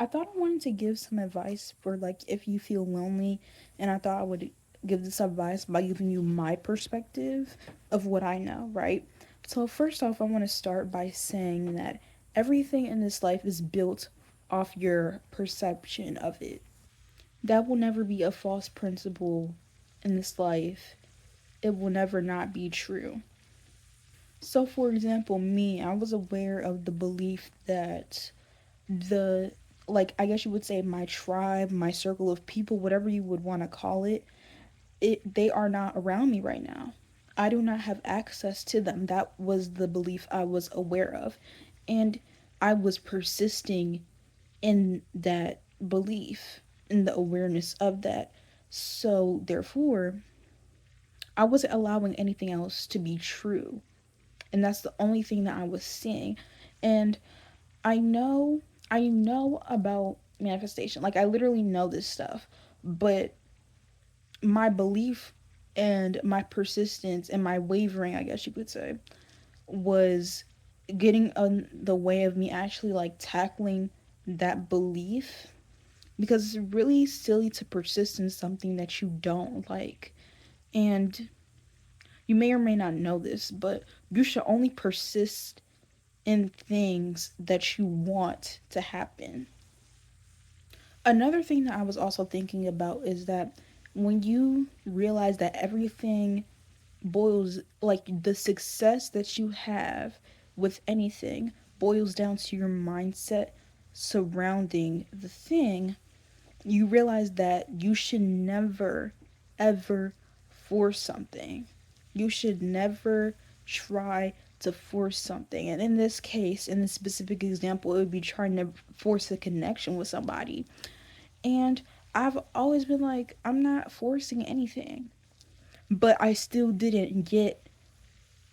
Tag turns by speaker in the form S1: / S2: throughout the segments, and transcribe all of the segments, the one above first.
S1: I thought I wanted to give some advice for like if you feel lonely, and I thought I would give this advice by giving you my perspective of what I know, right? So, first off, I want to start by saying that everything in this life is built off your perception of it. That will never be a false principle in this life. It will never not be true. So, for example, me, I was aware of the belief that the, like, I guess you would say my tribe, my circle of people, whatever you would want to call it, they are not around me right now. I do not have access to them. That was the belief I was aware of. And I was persisting in that belief, in the awareness of that. So, therefore, I wasn't allowing anything else to be true. And that's the only thing that I was seeing. And I know I know about manifestation. Like I literally know this stuff. But my belief and my persistence and my wavering, I guess you could say, was getting in the way of me actually like tackling that belief, because it's really silly to persist in something that you don't like. And you may or may not know this, but you should only persist in things that you want to happen. Another thing that I was also thinking about is that when you realize that everything boils, like the success that you have with anything boils down to your mindset surrounding the thing, you realize that you should never ever force something. You should never try to force something. And in this case, in this specific example, it would be trying to force a connection with somebody. And I've always been like, I'm not forcing anything. But I still didn't get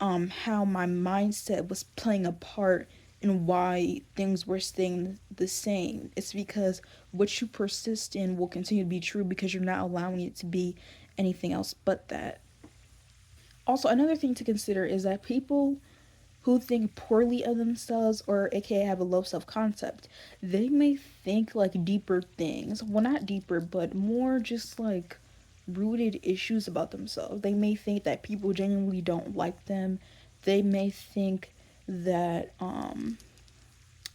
S1: how my mindset was playing a part in why things were staying the same. It's because what you persist in will continue to be true because you're not allowing it to be anything else but that. Also, another thing to consider is that people who think poorly of themselves, or aka have a low self concept, they may think like deeper things. Well, not deeper, but more just like rooted issues about themselves. They may think that people genuinely don't like them. They may think that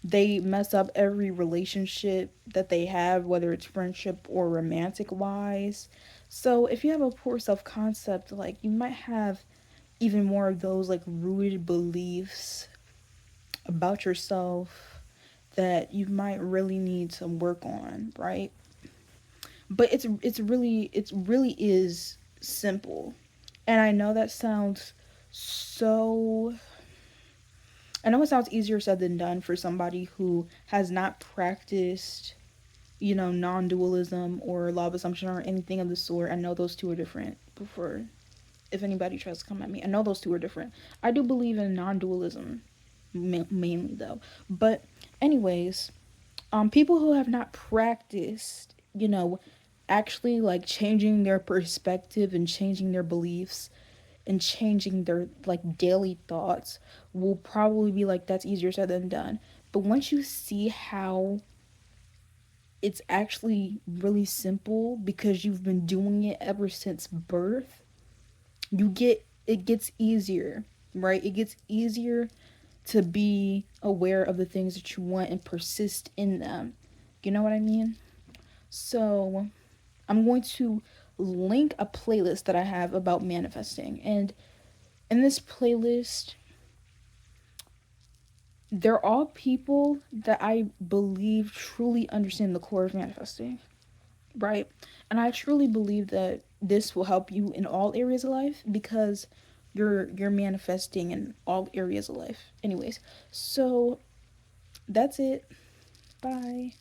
S1: they mess up every relationship that they have, whether it's friendship or romantic wise. So if you have a poor self concept, like you might have even more of those like rooted beliefs about yourself that you might really need some work on, right? But it's really is simple. And I know that sounds so I know it sounds easier said than done for somebody who has not practiced, non-dualism or law of assumption or anything of the sort. I know those two are different. Before, if anybody tries to come at me, I know those two are different. I do believe in non-dualism mainly though. But anyways, people who have not practiced, actually like changing their perspective and changing their beliefs and changing their like daily thoughts will probably be like, that's easier said than done. But once you see how it's actually really simple because you've been doing it ever since birth, it gets easier, right? It gets easier to be aware of the things that you want and persist in them. You know what I mean? So, I'm going to link a playlist that I have about manifesting. And in this playlist, they're all people that I believe truly understand the core of manifesting, right? And I truly believe that this will help you in all areas of life because you're manifesting in all areas of life. Anyways, so that's it. Bye.